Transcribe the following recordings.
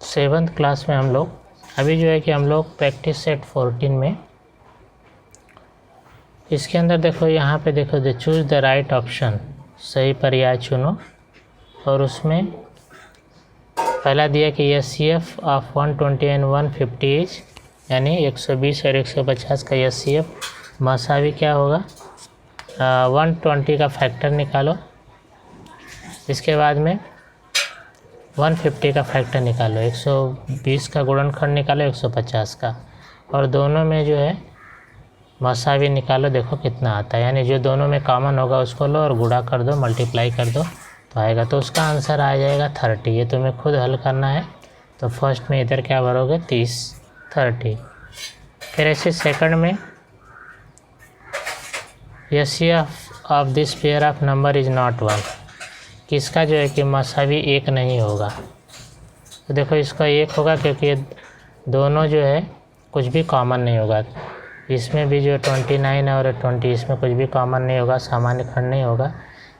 7th class में हम लोग अभी जो है कि हम लोग प्रैक्टिस सेट 14 में इसके अंदर देखो, यहाँ पे देखो दे चूज़ द राइट ऑप्शन, सही पर्याय चुनो। और उसमें पहला दिया कि SCF ऑफ 120 एंड 150 इज, यानी 120 और 150 का SCF मसावी क्या होगा, 120 का फैक्टर निकालो। इसके बाद में 150 का फैक्टर निकालो, 120 का गुणनखंड निकालो 150 का, और दोनों में जो है मसावी निकालो, देखो कितना आता है। यानी जो दोनों में कॉमन होगा उसको लो और गुणा कर दो, मल्टीप्लाई कर दो तो आएगा। तो उसका आंसर आ जाएगा 30। ये तुम्हें खुद हल करना है। तो फर्स्ट में इधर क्या भरोगे, 30 30। फिर ऐसे सेकंड में SCF of this pair of number is not 1, किसका जो है कि मसावी एक नहीं होगा। तो देखो इसका एक होगा क्योंकि दोनों जो है कुछ भी कॉमन नहीं होगा। इसमें भी जो 29 है और 20, इसमें कुछ भी कॉमन नहीं होगा, सामान्य खंड नहीं होगा,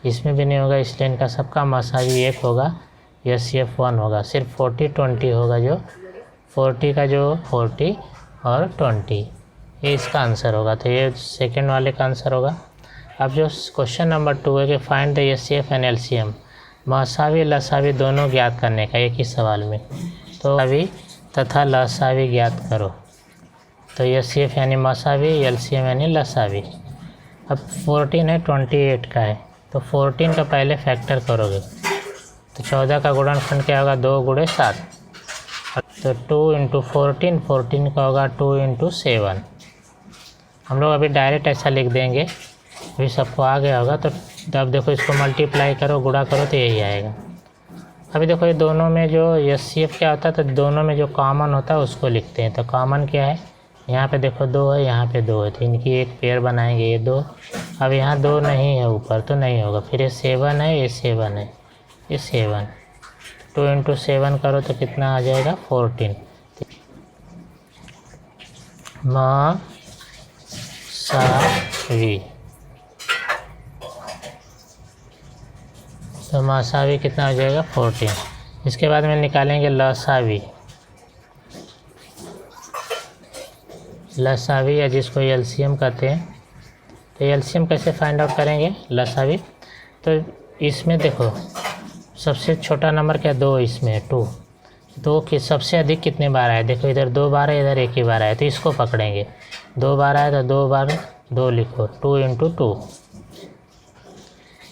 इसमें भी नहीं होगा, इसलिए इनका सबका मसावी एक होगा, SCF 1 होगा। सिर्फ 40 20 होगा, जो 40 का जो 40 और 20, ये इसका आंसर होगा। तो ये सेकंड वाले का आंसर होगा। अब जो क्वेश्चन नंबर 2 है कि find the SCF and LCM, मसावी लसावी दोनों ज्ञात करने का एक ही सवाल में। तो अभी तथा लसावी ज्ञात करो। तो SCF यानी मसावी, LCM यानी लसावी। अब 14 है, 28 का है, तो 14 का पहले फैक्टर करोगे तो 14 का गुणनखंड क्या होगा, 2 गुणे 7। तो 2 इंटू 14, 14 का होगा 2 इंटू 7। हम लोग अभी डायरेक्ट ऐसा लिख देंगे, अभी सबको आ गया होगा। तो अब देखो इसको मल्टीप्लाई करो, गुणा करो तो यही आएगा। अभी देखो ये दोनों में जो SCF क्या होता है, तो दोनों में जो कॉमन होता है उसको लिखते हैं। तो कॉमन क्या है, यहाँ पे देखो 2 है, यहाँ पे 2 है, तो इनकी एक पेयर बनाएंगे, ये 2। अब यहाँ 2 नहीं है ऊपर, तो नहीं होगा। फिर ये 7 है, ये 7 है, ये 7। 2 इंटू 7 करो तो कितना आ जाएगा, 14। मसावी, तो मसावी कितना हो जाएगा, 14। इसके बाद में निकालेंगे लसावी, लसावी या जिसको LCM कहते हैं। तो LCM कैसे फाइंड आउट करेंगे, लसावी। तो इसमें देखो सबसे छोटा नंबर क्या, 2, इसमें है 2। 2 की सबसे अधिक कितने बार आए, देखो इधर 2 बार है, इधर 1 ही बार आया, तो इसको पकड़ेंगे। 2 बार आया तो 2 बार 2 लिखो, 2 इंटू 2।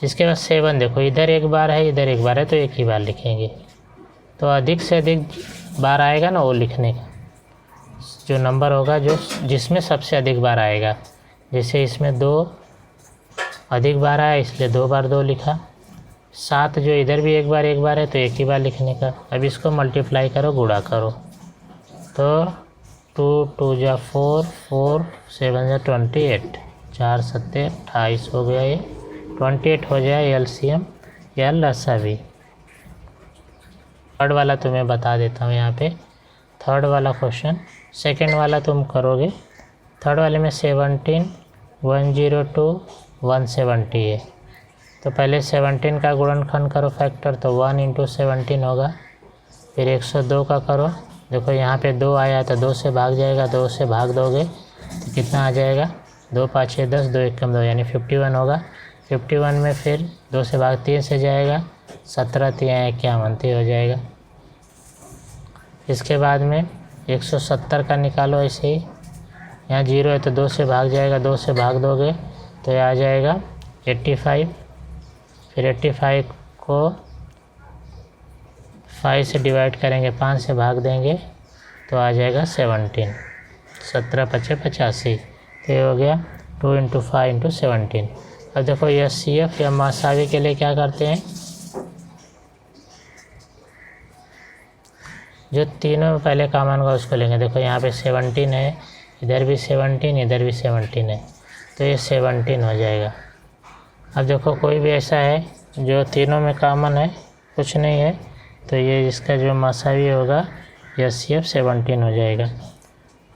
इसके बाद 7, देखो इधर 1 बार है, इधर 1 बार है, तो 1 ही बार लिखेंगे। तो अधिक से अधिक बार आएगा ना वो लिखने का, जो नंबर होगा जो जिसमें सबसे अधिक बार आएगा। जैसे इसमें 2 अधिक बार आया इसलिए 2 बार 2 लिखा। 7 जो इधर भी 1 बार है तो 1 ही बार लिखने का। अब इसको मल्टीप्लाई करो, गुणा करो। तो 2 2 जा 4, 4 7 जा 28, 4 7 28 हो गया। ये 28 हो जाए LCM या लसावी। थर्ड वाला तुम्हें बता देता हूँ यहाँ पे, थर्ड वाला क्वेश्चन। सेकंड वाला तुम करोगे, थर्ड वाले में 17 102 170 है। तो पहले 17 का गुणनखंड करो फैक्टर, तो 1 इंटू 17 होगा। फिर 102 का करो, देखो यहाँ पे 2 आया तो 2 से भाग जाएगा, 2 से भाग दोगे तो कितना आ जाएगा, 2 5 6 10, 2 1 2, यानी 51 होगा। 51 में फिर 2 से भाग 3 से जाएगा, 17 3 51 हो जाएगा। इसके बाद में 170 का निकालो, ऐसे ही यहाँ 0 है तो 2 से भाग जाएगा, 2 से भाग दोगे तो ये आ जाएगा 85। फिर 85 को 5 से डिवाइड करेंगे, 5 से भाग देंगे तो आ जाएगा 17। 17 5 85, तो ये हो गया 2 इंटू 5 इंटू 17। अब देखो SCF या मसावी के लिए क्या करते हैं, जो तीनों में पहले कॉमन होगा उसको लेंगे। देखो यहाँ पे 17 है, इधर भी 17, इधर भी 17 है, तो ये 17 हो जाएगा। अब देखो कोई भी ऐसा है जो तीनों में कॉमन है, कुछ नहीं है, तो ये इसका जो मसावी होगा SCF 17 हो जाएगा।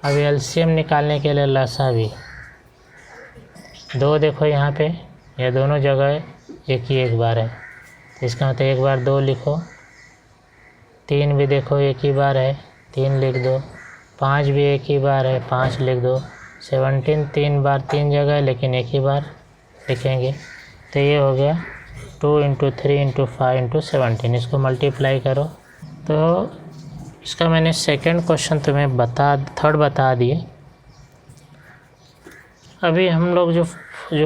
अब LCM निकालने के लिए लसावी, 2 देखो यहाँ पे, ये दोनों जगह एक ही 1 बार है, तो इसका मतलब 1 बार 2 लिखो, 3 भी देखो एक ही बार है, 3 लिख दो। 5 भी एक ही बार है, 5 लिख दो। 17 3 बार 3 जगह है, लेकिन एक ही बार लिखेंगे। तो ये हो गया 2 × 3 × 5 × 17। इसको मल्टीप्लाई करो। तो इसका मैंने सेकंड क्वेश्चन तुम्हें थर्ड बता दिए। अभी हम लोग जो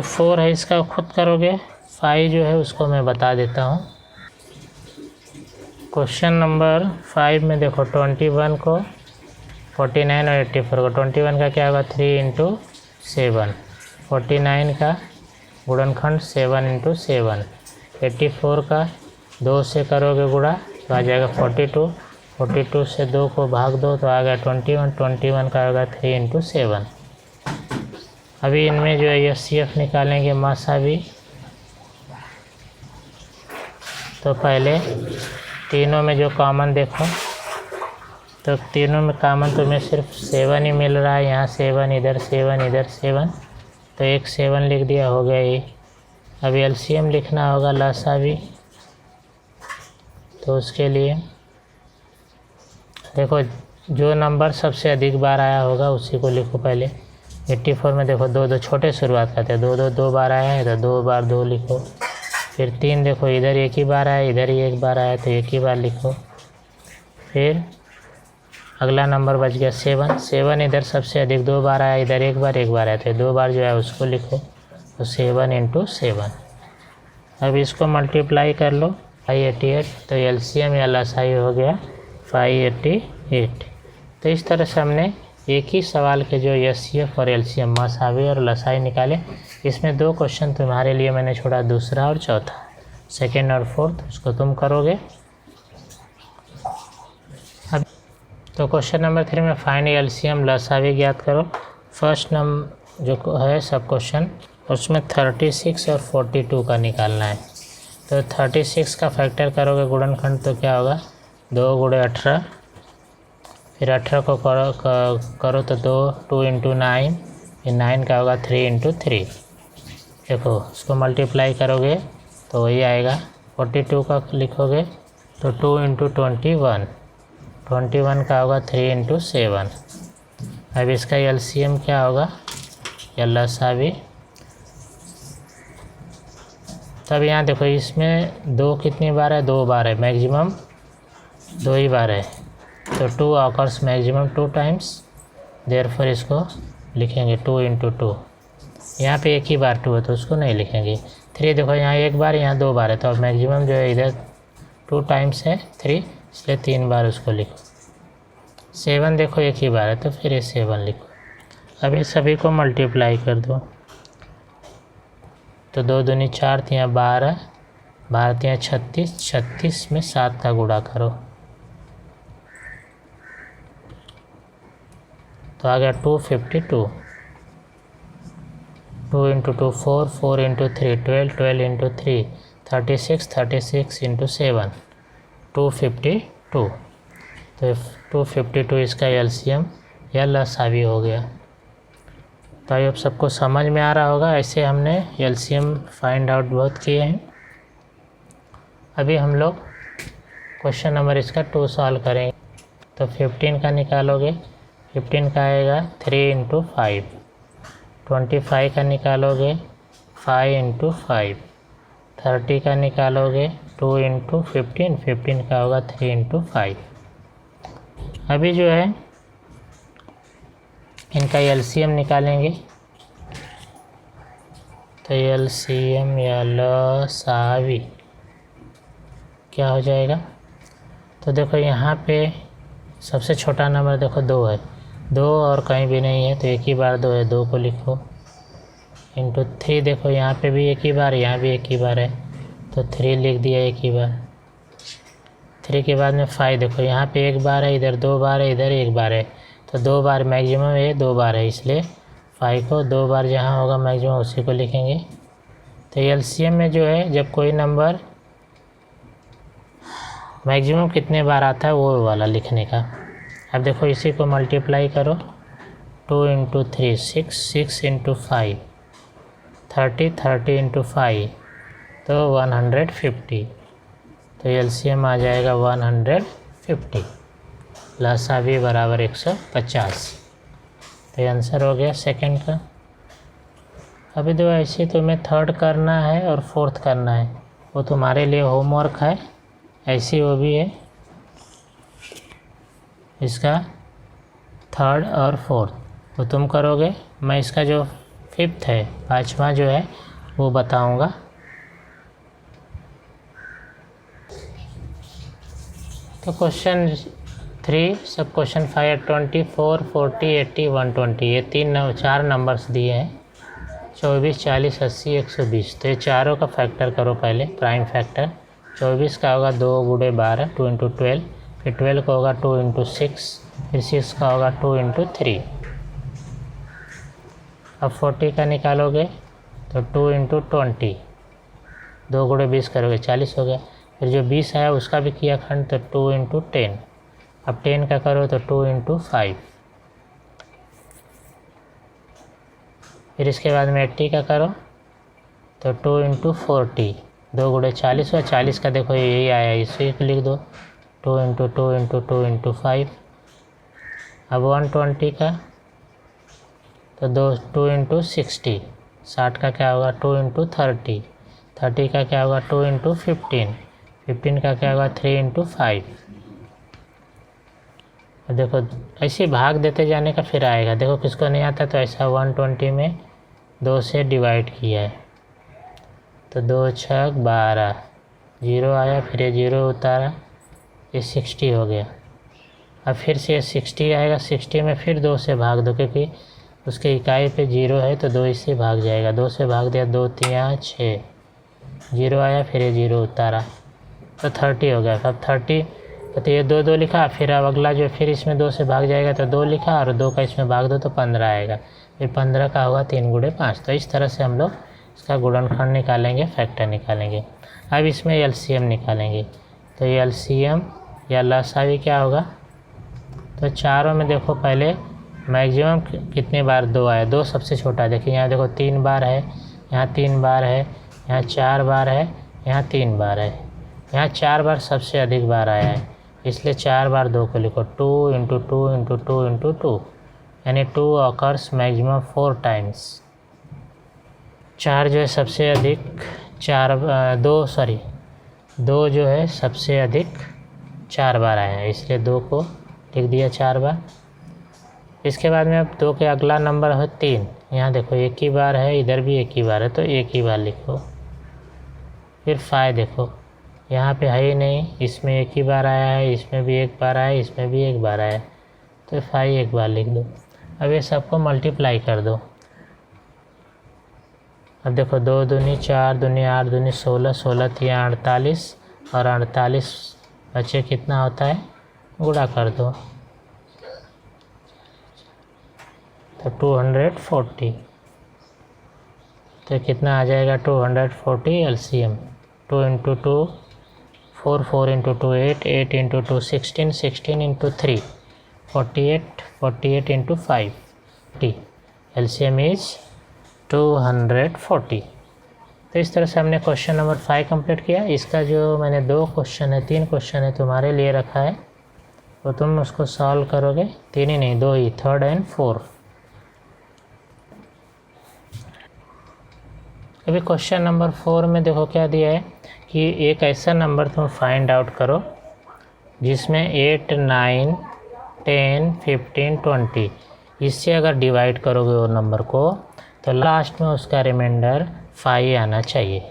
4 है इसका खुद करोगे। 5 जो है उसको मैं बता देता हूँ। क्वेश्चन नंबर 5 में देखो 21 को 49 और 84 को, 21 का क्या होगा 3 × 7, 49 का गुणनखंड 7 × 7, 84 का 2 से करोगे गुणा तो आ जाएगा 42, 42 से 2 को भाग दो तो आ गया 21, 21 का होगा 3 × 7। अभी इनमें जो है HCF निकालेंगे मसावी। तो पहले तीनों में जो कॉमन देखो, तो तीनों में कॉमन तुम्हें सिर्फ 7 ही मिल रहा है। यहाँ 7, इधर 7, इधर 7, तो एक 7 लिख दिया, हो गया ये। अभी LCM लिखना होगा लसावी। तो उसके लिए देखो जो नंबर सबसे अधिक बार आया होगा उसी को लिखो पहले। 84 में देखो 2 छोटे शुरुआत करते हैं, 2 बार आया है तो 2 बार 2 लिखो। फिर 3 देखो इधर एक ही बार आया, इधर ही एक बार आया तो एक ही बार लिखो। फिर अगला नंबर बच गया 7 इधर सबसे अधिक 2 बार आया, इधर एक बार आया तो 2 बार जो है उसको लिखो। तो 7 × 7। अब इसको मल्टीप्लाई कर लो 588, तो LCM या लसाई हो गया 588। तो इस तरह से हमने एक ही सवाल के जो HCF और LCM मसावी और लसाई निकाले। इसमें 2 क्वेश्चन तुम्हारे लिए मैंने छोड़ा, दूसरा और चौथा, सेकेंड और फोर्थ, उसको तुम करोगे। अब तो क्वेश्चन नंबर 3 में फाइंड LCM लसावी ज्ञात करो। फर्स्ट नंबर जो है सब क्वेश्चन, उसमें 36 और 42 का निकालना है। तो 36 का फैक्टर करोगे गुणनखंड तो क्या होगा 2 × 18, फिर 18 को करो तो 2 × 9, फिर 9 का होगा 3 × 3। देखो उसको मल्टीप्लाई करोगे तो वही आएगा। 42 का लिखोगे तो 2 × 21, 21 का होगा 3 × 7। अब इसका LCM क्या होगा या लसावी। तब यहाँ देखो इसमें 2 कितनी बार है, 2 बार है, मैक्सिमम 2 ही बार है। तो 2 ऑकर्स मैक्सिमम 2 टाइम्स, देयरफॉर इसको लिखेंगे 2 × 2। यहाँ पे एक ही बार 2 है तो उसको नहीं लिखेंगे। 3 देखो यहाँ एक बार, यहाँ 2 बार है, तो अब मैक्सिमम जो है इधर 2 टाइम्स है 3, इसलिए 3 बार उसको लिखो। 7 देखो एक ही बार है तो फिर ये 7 लिखो। अब ये सभी को मल्टीप्लाई कर दो। तो 2 दूनी 4, 3 12, 12 3 36, 36 में 7 का गुणा करो तो आ गया 252। 2 × 2 4, 4 × 3 12, 12 × 3 36, 36 × 7 252। तो 252 इसका LCM या लसावी हो गया। तो अब सबको समझ में आ रहा होगा। ऐसे हमने LCM फाइंड आउट बहुत किए हैं। अभी हम लोग क्वेश्चन नंबर इसका 2 सॉल्व करेंगे। तो 15 का निकालोगे, 15 का आएगा 3 × 5। 25 का निकालोगे 5 × 5। 30 का निकालोगे 2 × 15, 15 का होगा 3 × 5। अभी जो है इनका LCM निकालेंगे। तो LCM या लसावी क्या हो जाएगा। तो देखो यहाँ पे सबसे छोटा नंबर देखो 2 है, 2 और कहीं भी नहीं है तो एक ही बार 2 है, 2 को लिखो। × 3 देखो यहाँ पे भी एक ही बार, यहाँ भी एक ही बार है तो 3 लिख दिया एक ही बार। 3 के बाद में 5 देखो यहाँ पे एक बार है, इधर 2 बार है, इधर एक बार है, तो 2 बार मैक्सिमम है, 2 बार है, इसलिए 5 को 2 बार जहाँ होगा मैक्सिमम उसी को लिखेंगे। तो LCM में जो है जब कोई नंबर मैक्सिमम कितने बार आता है वो वाला लिखने का। अब देखो इसी को मल्टीप्लाई करो। 2 × 3 6, 6 × 5 30, 30 × 5 तो 150। तो LCM आ जाएगा 150। 50, लसावी बराबर 150। तो ये आंसर हो गया सेकंड का। अभी तो ऐसे तुम्हें थर्ड करना है और फोर्थ करना है, वो तुम्हारे लिए होमवर्क है, ऐसी वो भी है इसका थर्ड और फोर्थ, वो तुम करोगे। मैं इसका जो फिफ्थ है, पाँचवा जो है वो बताऊंगा। तो क्वेश्चन 3 सब क्वेश्चन 5 24 40 80 120 ये 4 नंबर्स दिए हैं, 24 40 80 120। तो ये चारों का फैक्टर करो पहले, प्राइम फैक्टर। 24 का होगा 2 गुणे 12 2 इंटू 12, फिर 12 का होगा 2 इंटू 6, फिर 6 का होगा 2 इंटू 3। अब 40 का निकालोगे तो 2 इंटू 20, 2 गुणे 20 करोगे 40 हो गया। फिर जो 20 है उसका भी किया खंड, तो 2 इंटू 10। अब 10 का करो तो 2 इंटू 5। फिर इसके बाद में 80 का करो तो 2 इंटू 40, 2 गुणे 40 हुआ। 40 का देखो यही आया, इसी को लिख दो, 2 इंटू 2 इंटू 2 इंटू 5। अब 120 का तो 2 इंटू 60, 60 का क्या होगा 2 इंटू 30, 30 का क्या होगा 2 इंटू 15, 15 का क्या होगा 3 इंटू 5। देखो ऐसे भाग देते जाने का फिर आएगा। देखो किसको नहीं आता तो ऐसा 120 में 2 से डिवाइड किया है तो 2 6 12, 0 आया, फिर ये 0 उतारा, ये 60 हो गया। अब फिर से ये 60 आएगा, 60 में फिर 2 से भाग दो, क्योंकि उसके इकाई पे 0 है तो 2 इससे भाग जाएगा। 2 से भाग दिया, 2 3 6, 0 आया, फिर ये 0 उतारा तो 30 हो गया। अब 30 तो ये 2 2 लिखा, फिर अब अगला जो फिर इसमें 2 से भाग जाएगा तो 2 लिखा, और 2 का इसमें भाग दो तो 15 आएगा। फिर 15 का होगा 3 गुणे 5। तो इस तरह से हम लोग इसका गुणनखंड निकालेंगे, फैक्टर निकालेंगे। अब इसमें एलसीएम निकालेंगे, तो ये एलसीएम या लसावी क्या होगा, तो चारों में देखो पहले मैक्सिमम कितने बार 2 आया, 2 सबसे छोटा। देखिए यहाँ देखो 3 बार है, यहाँ 3 बार है, यहाँ 4 बार है, यहाँ 3 बार है, यहाँ 4 बार सबसे अधिक बार आया है, इसलिए 4 बार 2 को लिखो। 2 इंटू 2 इंटू 2 इंटू 2, यानी 2 ऑकर्स मैक्सिमम 4 टाइम्स। 4 जो है सबसे अधिक, 2 जो है सबसे अधिक 4 बार आया है, इसलिए 2 को लिख दिया 4 बार। इसके बाद में अब 2 के अगला नंबर है 3, यहाँ देखो 1 ही बार है, इधर भी 1 ही बार है तो 1 ही बार लिखो। फिर 5 देखो यहाँ पे है ही नहीं, इसमें 1 ही बार आया है, इसमें भी 1 बार आया है, इसमें भी 1 बार आया है, तो 5 1 बार लिख दो। अब ये सबको मल्टीप्लाई कर दो। अब देखो 2 दूनी 4, दूनी 8, दूनी 16, 16 3 48, और 48 बचे कितना होता है, गुणा कर दो तो 240। तो कितना आ जाएगा 240 LCM. 2 into 2 4, 4 into 2 8, 8 into 2 16, 16 into 3 48, 48 into 5 50। LCM is 240। तो इस तरह से हमने क्वेश्चन नंबर 5 कंप्लीट किया। इसका जो मैंने 2 क्वेश्चन है, 3 क्वेश्चन है तुम्हारे लिए रखा है, तो तुम उसको सॉल्व करोगे। 3 ही नहीं 2 ही, 3rd एंड 4th। अभी क्वेश्चन नंबर 4 में देखो क्या दिया है कि एक ऐसा नंबर तुम फाइंड आउट करो जिसमें 8 9 10 15 20 इससे अगर डिवाइड करोगे वो नंबर को तो लास्ट में उसका रिमाइंडर 5 आना चाहिए।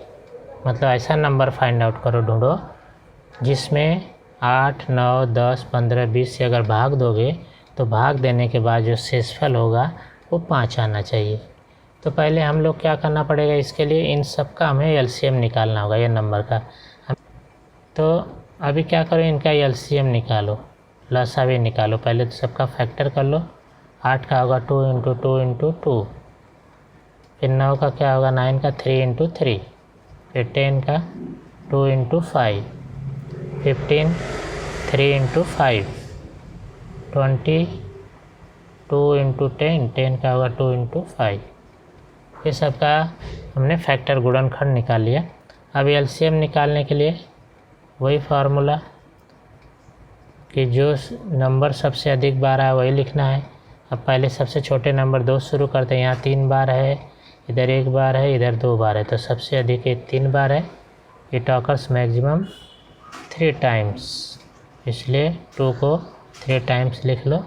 मतलब ऐसा नंबर फाइंड आउट करो, ढूंढो जिसमें 8 9 10 15 20 से अगर भाग दोगे तो भाग देने के बाद जो शेषफल होगा वो 5 आना चाहिए। तो पहले हम लोग क्या करना पड़ेगा, इसके लिए इन सब का हमें एलसीएम निकालना होगा, ये नंबर का। तो अभी क्या करो, इनका एलसीएम निकालो, लसावी निकालो। पहले तो सबका फैक्टर कर लो। 8 का होगा 2 इंटू 2 इंटू 2, फिर 9 का क्या होगा 9 का 3 इंटू 3, फिर 10 का 2 इंटू 5, 15 3 इंटू 5, 20 2 इंटू 10, 10 का होगा 2 इंटू 5। ये सब का हमने फैक्टर गुणनखंड निकाल लिया। अब एलसीएम निकालने के लिए वही फार्मूला कि जो नंबर सबसे अधिक बार है वही लिखना है। अब पहले सबसे छोटे नंबर 2 शुरू करते हैं। यहाँ 3 बार है, इधर 1 बार है, इधर 2 बार है, तो सबसे अधिक 3 बार है। इट ऑकर्स मैक्सिमम 3 टाइम्स, इसलिए 2 को 3 टाइम्स लिख लो।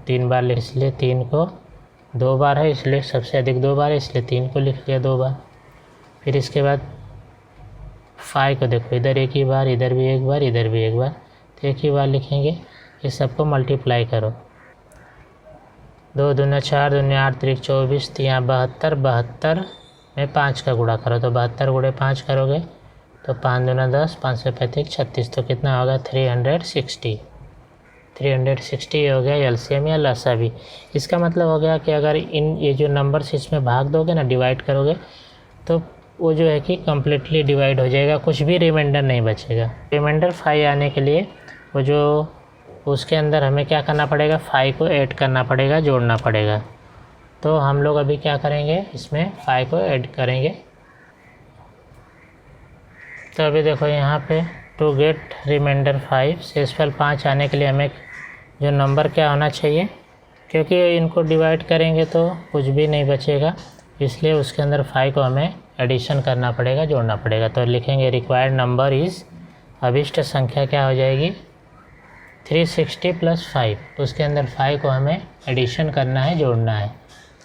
3 बार लिख, इसलिए 3 को 2 बार है, इसलिए सबसे अधिक 2 बार है, इसलिए 3 को लिख लिया 2 बार। फिर इसके बाद 5 को देखो, इधर 1 ही बार, इधर भी 1 बार, इधर भी 1 बार, तो 1 ही बार लिखेंगे। ये सबको मल्टीप्लाई करो। 2 दूना 4, दूना 8 त्रिक 24, तो यहाँ 72, 72 में 5 का गुणा करो, तो 72 गुणे 5 करोगे तो 5 दूना 10, 5 से 35 36, तो कितना होगा 360। 360 हो गया एलसीएम या लसावी। इसका मतलब हो गया कि अगर ये जो नंबर्स इसमें भाग दोगे ना, डिवाइड करोगे, तो वो जो है कि कम्प्लीटली डिवाइड हो जाएगा, कुछ भी रिमाइंडर नहीं बचेगा। रिमाइंडर 5 आने के लिए वो जो उसके अंदर हमें क्या करना पड़ेगा, 5 को ऐड करना पड़ेगा, जोड़ना पड़ेगा। तो हम लोग अभी क्या करेंगे, इसमें 5 को ऐड करेंगे। तो अभी देखो यहाँ पे टू गेट रिमाइंडर 5, शेषफल 5 आने के लिए हमें जो नंबर क्या होना चाहिए, क्योंकि इनको डिवाइड करेंगे तो कुछ भी नहीं बचेगा, इसलिए उसके अंदर 5 को हमें एडिशन करना पड़ेगा, जोड़ना पड़ेगा। तो लिखेंगे रिक्वायर्ड नंबर इज़, अभिष्ट संख्या क्या हो जाएगी 360 + 5, उसके अंदर 5 को हमें एडिशन करना है, जोड़ना है।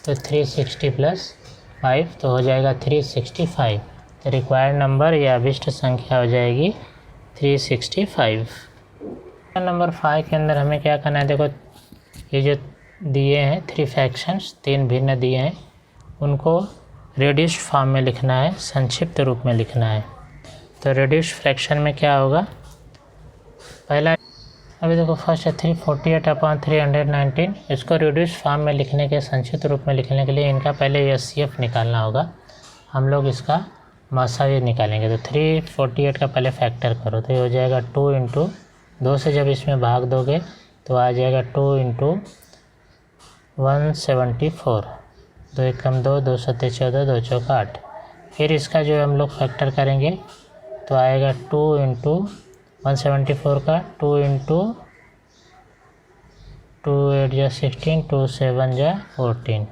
तो 360 + 5 तो हो जाएगा 365। तो रिक्वायर्ड नंबर या अभिष्ट संख्या हो जाएगी 365। नंबर 5 के अंदर हमें क्या करना है, देखो ये जो दिए हैं 3 फ्रैक्शंस, 3 भिन्न दिए हैं, उनको रेड्यूस्ड फॉर्म में लिखना है, संक्षिप्त रूप में लिखना है। तो रेड्यूस्ड फ्रैक्शन में क्या होगा, पहला अभी देखो फर्स्ट है 348/319, इसको रेड्यूस्ड फॉर्म में लिखने के, संक्षिप्त रूप में लिखने के लिए इनका पहले एचसीएफ निकालना होगा। हम लोग इसका मसावी निकालेंगे। तो 348 का पहले फैक्टर करो, तो ये हो जाएगा 2 × 2 से जब इसमें भाग दोगे तो आ जाएगा 2 × 174, 2 एकम 2, 2 सत्ते 14, 2 चौका 8। फिर इसका जो हम लोग फैक्टर करेंगे तो आएगा 2 × 174 का 2 × 2 8 जा 16, 2 7 जा 14,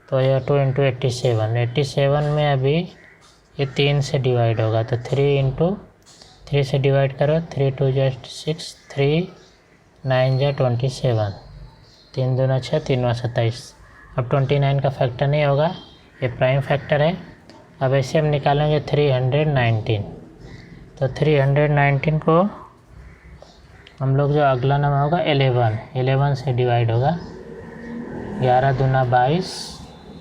तो यह 2 × 87। 87 में अभी ये 3 से डिवाइड होगा, तो 3 × 3 से डिवाइड करो, 3 2 जा 6, 3 9 जा 27, 3 दूना 6, 3 9 27। अब 29 का फैक्टर नहीं होगा, ये प्राइम फैक्टर है। अब ऐसे हम निकालेंगे 319, तो 319 को हम लोग जो अगला नंबर होगा 11 से डिवाइड होगा, 11 दूना 22,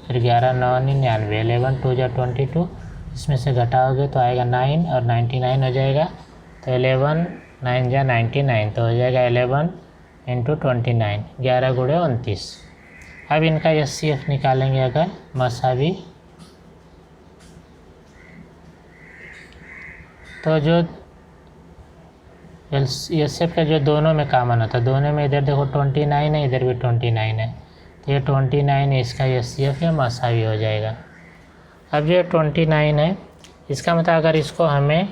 फिर 11 9 99, 11 2 जा 22, इसमें से घटाओगे तो आएगा 9 और 99 हो जाएगा, तो 11 9 जा 99, तो हो जाएगा 11 × 29, 11 गुणे 29। अब इनका एचसीएफ निकालेंगे अगर मसावी, तो जो एचसीएफ का जो दोनों में कॉमन होता है, दोनों में इधर देखो 29 है, इधर भी 29 है, तो ये 29 इसका एचसीएफ या मसावी हो जाएगा। अब जो 29 है, इसका मतलब अगर इसको हमें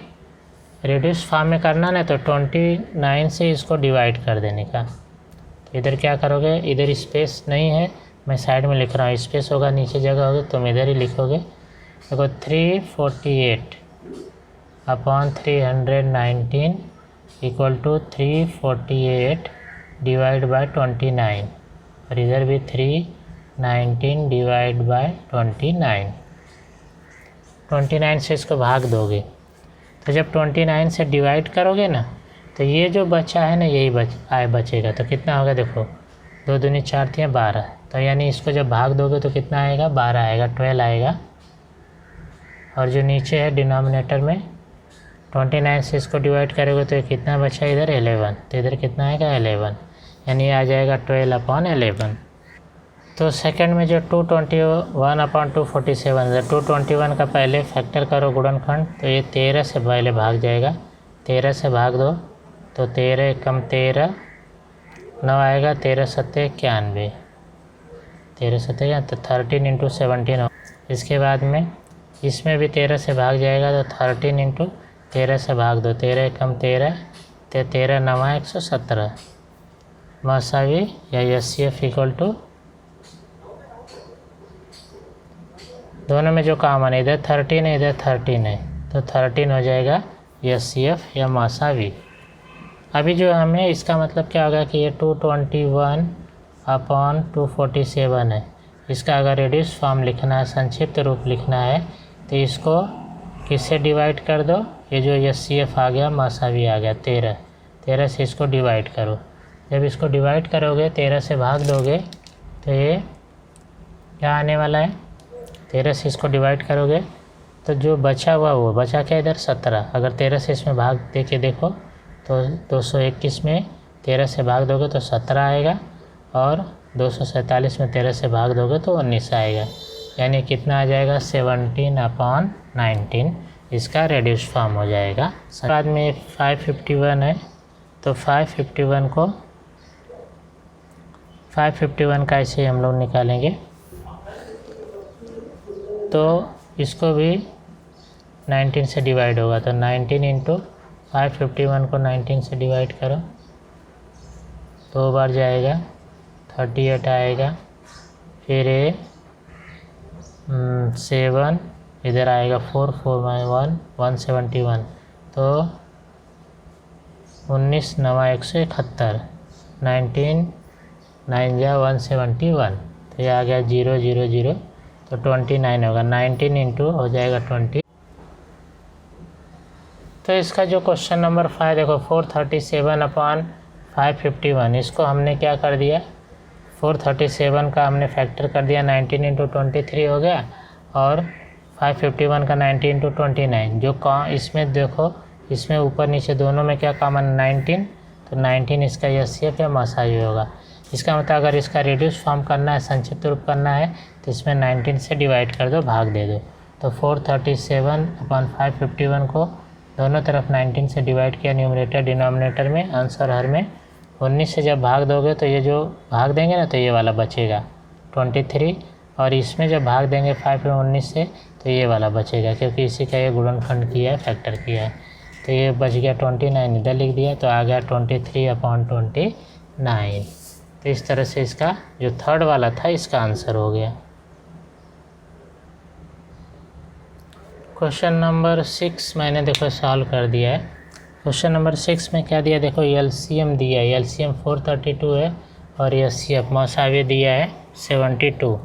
रेड्यूस फॉर्म में करना ना, तो 29 से इसको डिवाइड कर देने का। तो इधर क्या करोगे, इधर स्पेस नहीं है, मैं साइड में लिख रहा हूँ, स्पेस होगा नीचे जगह होगी, तुम इधर ही लिखोगे। देखो 348/319 = 348 डिवाइड बाय 29, और इधर भी 319 डिवाइड बाय 29। 29 से इसको भाग दोगे, तो जब 29 से डिवाइड करोगे ना, तो ये जो बचा है ना, यही बचेगा। तो कितना होगा, देखो 2 दूनी 4 थी 12, तो यानी इसको जब भाग दोगे तो कितना आएगा, 12 आएगा, 12 आएगा। और जो नीचे है डिनोमिनेटर में 29 से इसको डिवाइड करोगे तो ये कितना बचा, इधर 11, तो इधर कितना आएगा 11, यानी आ जाएगा 12/11। तो सेकंड में जो 221/247 है, 221 का पहले फैक्टर करो गुणनखंड, तो ये 13 से पहले भाग जाएगा, 13 से भाग दो, तो 13 कम 13 9 आएगा, 13 सत्ते 91, 13 सत्ते तो 13 × 17 हो। इसके बाद में इसमें भी 13 से भाग जाएगा, तो 13 × 13 से भाग दो, 13 कम 13 तो 13 नवा 117 मसावी या HCF इक्वल टू दोनों में जो कॉमन है, इधर 13 है इधर 13 है, तो 13 हो जाएगा HCF या मसावी। अभी जो हमें इसका मतलब क्या होगा कि ये 221/247 है। इसका अगर रेड्यूस फॉर्म लिखना है, संक्षिप्त रूप लिखना है, तो इसको किससे डिवाइड कर दो, ये जो HCF आ गया मसावी आ गया 13 से इसको डिवाइड करो। जब इसको डिवाइड करोगे 13 से भाग दोगे तो ये क्या आने वाला है, 13 से इसको डिवाइड करोगे तो जो बचा हुआ वो बचा क्या इधर 17। अगर 13 से इसमें भाग दे के देखो तो 221 में 13 से भाग दोगे तो 17 आएगा और 247 में 13 से भाग दोगे तो 19 आएगा। यानी कितना आ जाएगा 17/19 इसका रेड्यूस फॉर्म हो जाएगा। बाद में 551 है तो 551 का ऐसे हम लोग निकालेंगे तो इसको भी 19 से डिवाइड होगा। तो 19 इंटू 551 को 19 से डिवाइड करो, 2 बार जाएगा 38 आएगा, फिर 7 इधर आएगा 4 1 171, तो 19 नवा 171, 19 9 जा 171, तो ये आ गया 0 0 0, तो 29 होगा। 19 इंटू हो जाएगा 20। तो इसका जो क्वेश्चन नंबर 5 देखो 437/551, इसको हमने क्या कर दिया, 437 का हमने फैक्टर कर दिया, 19 इंटू 23 हो गया और 551 का 90 इंटू 29। जो इसमें देखो इसमें ऊपर नीचे दोनों में क्या कॉमन 19, तो 19 इसका HCF या मसावी होगा। इसका मतलब अगर इसका रेड्यूस फॉर्म करना है, संक्षिप्त रूप करना है, तो इसमें 19 से डिवाइड कर दो, भाग दे दो। तो 437/551 को दोनों तरफ 19 से डिवाइड किया, न्यूमरेटर डिनोमिनेटर में, आंसर हर में 19 से जब भाग दोगे तो ये जो भाग देंगे ना तो ये वाला बचेगा 23, और इसमें जब भाग देंगे 5 में 19 से तो ये वाला बचेगा, क्योंकि इसी का ये गुणनखंड किया है, फैक्टर किया है। तो ये बच गया 29 इधर लिख दिया, तो आ गया 23/29। तो इस तरह से इसका जो थर्ड वाला था इसका आंसर हो गया। क्वेश्चन नंबर 6 मैंने देखो सॉल्व कर दिया है। क्वेश्चन नंबर 6 में क्या दिया, देखो LCM दिया है, LCM 432 है और HCF मसावी दिया है 72।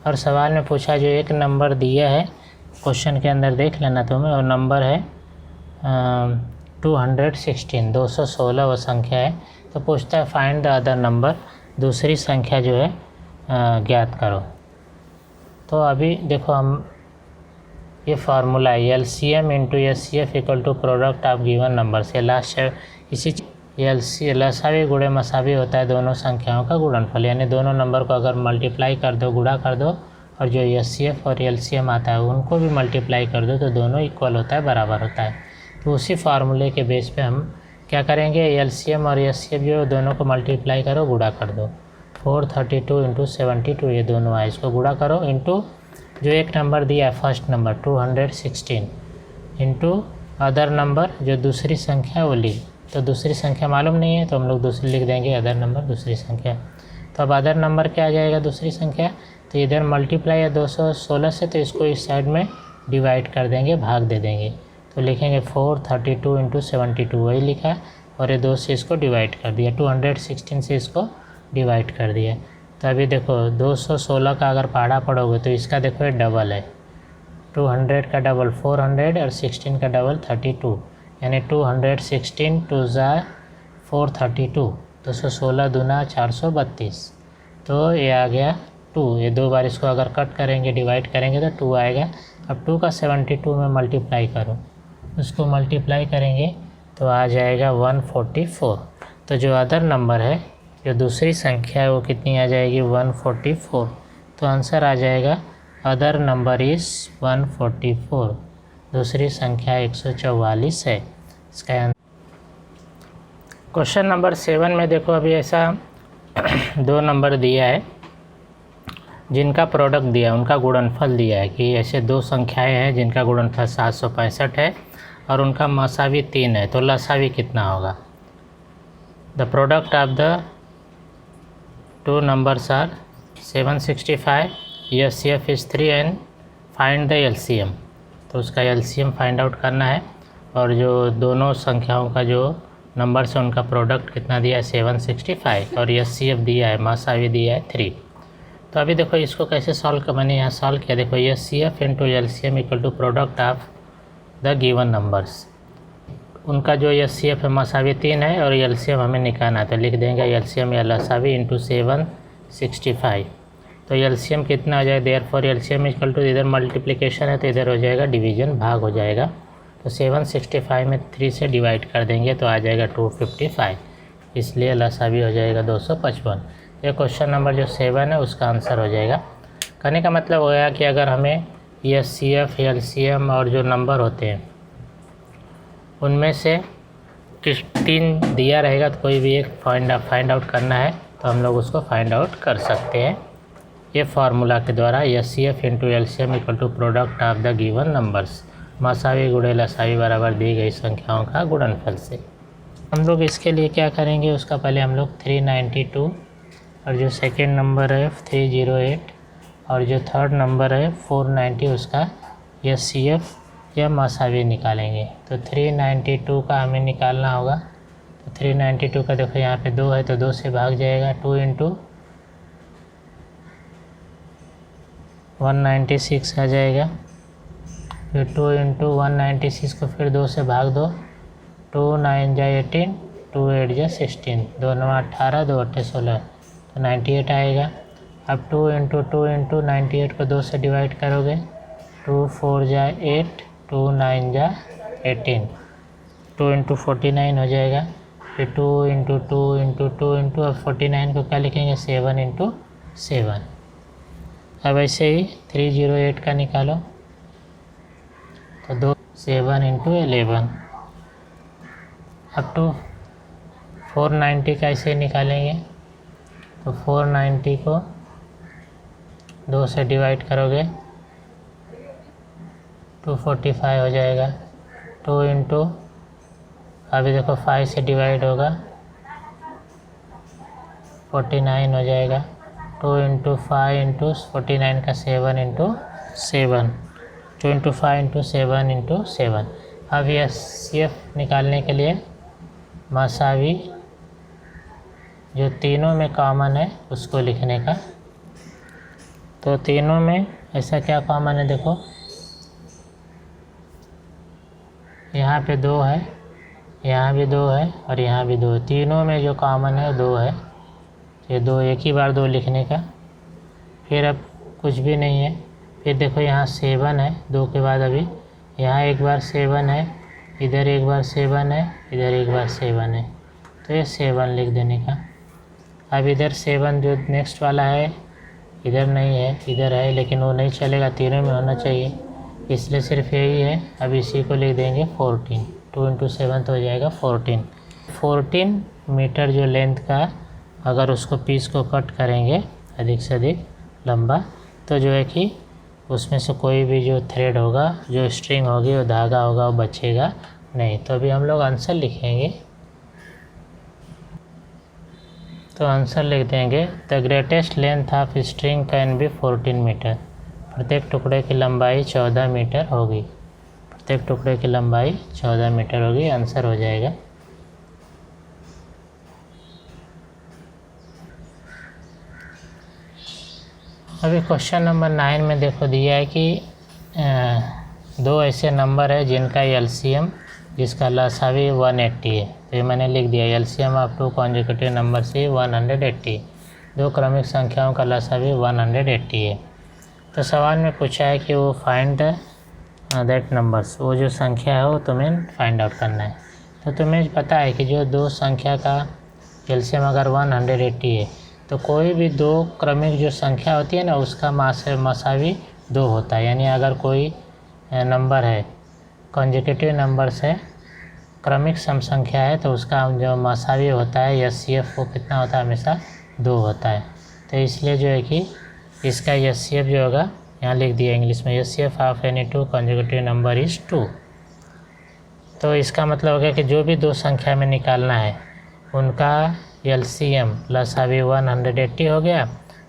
और सवाल में पूछा जो एक नंबर दिया है क्वेश्चन के अंदर देख लेना तुम्हें, और नंबर है 216 वो संख्या है। तो पूछता है फाइंड द अदर नंबर, दूसरी संख्या जो है ज्ञात करो। तो अभी देखो हम ये फार्मूला है LCM into HCF equal to product of given number से लास्ट इसी लसावी गुणे मसावी होता है दोनों संख्याओं का गुणनफल, यानी दोनों नंबर को अगर मल्टीप्लाई कर दो, गुणा कर दो, और जो HCF और LCM आता है उनको भी मल्टीप्लाई कर दो तो दोनों इक्वल होता है, बराबर होता है। तो उसी फार्मूले के बेस पे हम क्या करेंगे, LCM और HCF जो दोनों को मल्टीप्लाई करो, गुणा कर दो। 432 इंटू 72 ये दोनों आए, इसको गुणा करो इंटू जो एक नंबर दिया है first number 216 into other number जो दूसरी संख्या वो लिख। तो दूसरी संख्या मालूम नहीं है तो हम लोग दूसरी लिख देंगे, अदर नंबर दूसरी संख्या। तो अब अदर नंबर क्या आ जाएगा दूसरी संख्या, तो इधर मल्टीप्लाई है 216 से, तो इसको इस साइड में डिवाइड कर देंगे, भाग दे देंगे। तो लिखेंगे 432 इंटू 72 वही लिखा, और ये 2 से इसको डिवाइड कर दिया, 216 से इसको डिवाइड कर दिया। तो अभी देखो 216 का अगर पहाड़ा पढ़ोगे तो इसका देखो ये डबल है, 200 का डबल 400 और 16 का डबल 32, यानी 216 2 ज़ा 432, 216 दूना 432। तो ये आ गया 2, ये 2 बार इसको अगर कट करेंगे डिवाइड करेंगे तो 2 आएगा। अब 2 का 72 में मल्टीप्लाई करो, उसको मल्टीप्लाई करेंगे तो आ जाएगा 144। तो जो अदर नंबर है, जो दूसरी संख्या है वो कितनी आ जाएगी 144। तो आंसर आ जाएगा अदर नंबर इज़ 144, दूसरी संख्या 144 है इसका आंसर। क्वेश्चन नंबर 7 में देखो अभी ऐसा 2 नंबर दिया है जिनका प्रोडक्ट दिया, उनका गुणनफल दिया है कि ऐसे 2 संख्याएं हैं जिनका गुणनफल 765 है और उनका मसावी 3 है, तो लसावी कितना होगा। The product of the two numbers are 765, HCF is 3 and find the LCM। तो उसका LCM फाइंड आउट करना है और जो दोनों संख्याओं का जो नंबर से उनका प्रोडक्ट कितना दिया है 765 और HCF दिया है मसावी दिया है 3। तो अभी देखो इसको कैसे सॉल्व कर, मैंने यहाँ सॉल्व किया। देखो HCF into LCM equal to product of the given numbers. उनका जो HCF है मसावी 3 है और LCM हमें निकालना है, तो लिख देंगे LCM या लसावी इंटू 765। तो LCM कितना हो जाएगा, देयरफॉर LCM इक्वल टू, इधर मल्टीप्लिकेशन है तो इधर हो जाएगा डिवीजन, भाग हो जाएगा। तो 765 में 3 से डिवाइड कर देंगे तो आ जाएगा 255, इसलिए लसावी हो जाएगा 255। ये क्वेश्चन नंबर जो 7 है उसका आंसर हो जाएगा। कहने का मतलब हो गया कि अगर हमें HCF LCM और जो नंबर होते हैं उनमें से किस 3 दिया रहेगा तो कोई भी एक फाइंड आउट करना है तो हम लोग उसको फाइंड आउट कर सकते हैं ये फार्मूला के द्वारा। HCF into LCM equal to product of the given numbers, मसावी गुणे लसावी बराबर दी गई संख्याओं का गुणनफल से। हम लोग इसके लिए क्या करेंगे, उसका पहले हम लोग 392 और जो सेकेंड नंबर है 308 और जो थर्ड नंबर है 490 उसका HCF या मसावी निकालेंगे। तो 392 का हमें निकालना होगा। तो 392 का देखो यहाँ पे 2 है तो 2 से भाग जाएगा, 2 इंटू 196 आ जाएगा। फिर 2 इंटू 196 को फिर 2 से भाग दो, 2 9 जा 18, 2 8 जा 16, 2 9 18, 2 8 16, तो 98 आएगा। अब 2 इंटू 98 को 2 से डिवाइड करोगे, 2 4 जा 8, 2 9 जा 18, 2 इंटू 49 हो जाएगा। फिर 2 इंटू 2 इंटू 2 इंटू, अब 49 को क्या लिखेंगे 7 इंटू 7। अब ऐसे ही 308 का निकालो तो 2 7 इंटू 11। अब टू 490 का ऐसे निकालेंगे तो 490 को 2 से डिवाइड करोगे 245 हो जाएगा। 2 इंटू, अभी देखो 5 से डिवाइड होगा 49 हो जाएगा। 2 इंटू 5 इंटू 49 का 7 इंटू 7, 2 इंटू 5 इंटू 7 इंटू 7। अब HCF निकालने के लिए मसावी जो तीनों में कॉमन है उसको लिखने का। तो तीनों में ऐसा क्या कॉमन है, देखो यहाँ पे 2 है, यहाँ भी 2 है और यहाँ भी 2 है। तीनों में जो कॉमन है 2 है, ये 2 एक ही बार 2 लिखने का। फिर अब कुछ भी नहीं है, फिर देखो यहाँ 7 है 2 के बाद, अभी यहाँ एक बार 7 है, इधर एक बार 7 है, इधर एक बार 7 है, तो ये 7 लिख देने का। अब इधर 7 जो नेक्स्ट वाला है इधर नहीं है, इधर है लेकिन वो नहीं चलेगा, तीनों में होना चाहिए, इसलिए सिर्फ यही है। अब इसी को लिख देंगे 14, 2 इंटू 7 तो हो जाएगा 14 मीटर जो लेंथ का, अगर उसको पीस को कट करेंगे अधिक से अधिक लंबा तो जो है कि उसमें से कोई भी जो थ्रेड होगा, जो स्ट्रिंग होगी, वो धागा होगा, वो बचेगा नहीं। तो अभी हम लोग आंसर लिखेंगे, तो आंसर लिख देंगे the greatest length of string can be 14 metre. प्रत्येक टुकड़े की लंबाई 14 मीटर होगी, प्रत्येक टुकड़े की लंबाई 14 मीटर होगी, आंसर हो जाएगा। अभी क्वेश्चन नंबर 9 में देखो दिया है कि 2 ऐसे नंबर है जिनका LCM जिसका लसावी 180 है। तो ये मैंने लिख दिया, LCM ऑफ 2 कॉन्जिक्यूटिव नंबर से 180, 2 क्रमिक संख्याओं का लसावी 180 है। तो सवाल में पूछा है कि वो फाइंड दैट नंबर्स, वो जो संख्या है वो तुम्हें फाइंड आउट करना है। तो तुम्हें पता है कि जो 2 संख्या का LCM अगर 180 है तो कोई भी 2 क्रमिक जो संख्या होती है ना उसका मसावी 2 होता है। यानी अगर कोई नंबर है कॉन्जिक्यूटिव नंबर्स है, क्रमिक सम संख्या है, तो उसका जो मसावी होता है HCF वो कितना होता है, हमेशा 2 होता है। तो इसलिए जो है कि इसका HCF जो होगा यहाँ लिख दिया इंग्लिश में, HCF of any 2 consecutive number is 2। तो इसका मतलब हो गया कि जो भी 2 संख्या में निकालना है उनका LCM लसावी 180 हो गया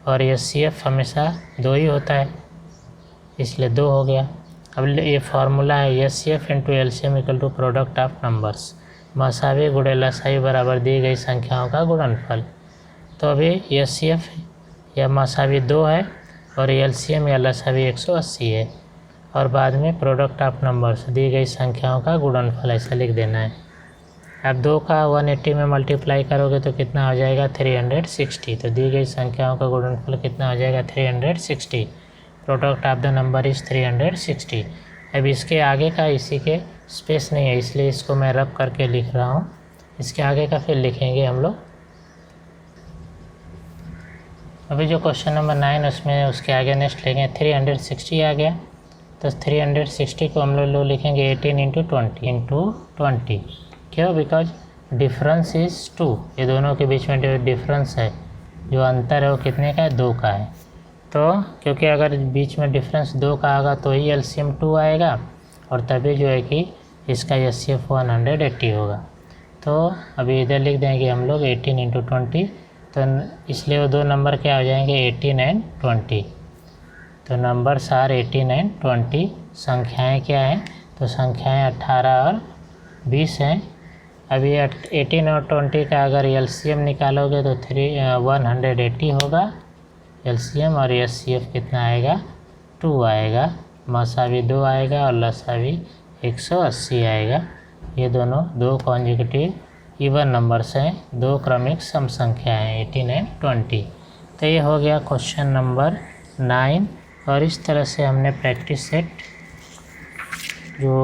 और HCF हमेशा 2 ही होता है, इसलिए 2 हो गया। अब ये फार्मूला है HCF into LCM equal to product of numbers, मसावी गुणे लसावी बराबर दी गई संख्याओं का गुणनफल। तो अभी HCF या मसावी 2 है और LCM या लसावी 180 है और बाद में प्रोडक्ट ऑफ नंबर्स दी गई संख्याओं का गुणनफल ऐसा लिख देना है। अब 2 का 180 में मल्टीप्लाई करोगे तो कितना हो जाएगा 360। तो दी गई संख्याओं का गुणनफल कितना हो जाएगा 360। Product of the number is 360। अब इसके आगे का इसी के स्पेस नहीं है इसलिए इसको मैं रब करके लिख रहा हूँ। इसके आगे का फिर लिखेंगे हम लोग। अभी जो क्वेश्चन नंबर 9 उसमें उसके आगे नेक्स्ट लेंगे 360 आ गया। तो 360 को हम लोग लिखेंगे 18 इंटू 20 क्यों? Because difference is 2। ये दोनों के बीच में जो डिफरेंस है, जो अंतर है वो कितने का है? 2 का है। तो क्योंकि अगर बीच में डिफरेंस 2 का आएगा तो ही LCM 2 आएगा और तभी जो है कि इसका HCF 180 होगा। तो अभी इधर लिख देंगे हम लोग 18 इंटू 20। तो इसलिए वो 2 नंबर क्या हो जाएंगे 18 एंड 20। तो नंबर्स आर 18 एंड 20। संख्याएँ क्या हैं? तो संख्याएँ 18 और 20 हैं। अभी 18 और 20 का अगर LCM निकालोगे तो 180 होगा LCM और HCF कितना आएगा 2 आएगा, मसावी 2 आएगा और लसावी 180 आएगा। ये दोनों 2 कॉन्जिक्यूटिव इवन नंबर्स हैं, 2 क्रमिक सम संख्या हैं 18 एंड 20। तो ये हो गया क्वेश्चन नंबर 9। और इस तरह से हमने प्रैक्टिस सेट जो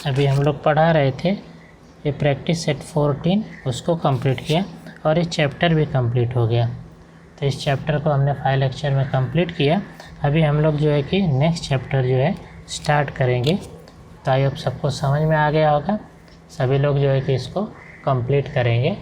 अभी हम लोग पढ़ा रहे थे, ये प्रैक्टिस सेट 14 उसको कंप्लीट किया और ये चैप्टर भी कंप्लीट हो गया। तो इस चैप्टर को हमने 5 लेक्चर में कंप्लीट किया। अभी हम लोग जो है कि नेक्स्ट चैप्टर जो है स्टार्ट करेंगे। तो आई होप सबको समझ में आ गया होगा। सभी लोग जो है कि इसको कंप्लीट करेंगे।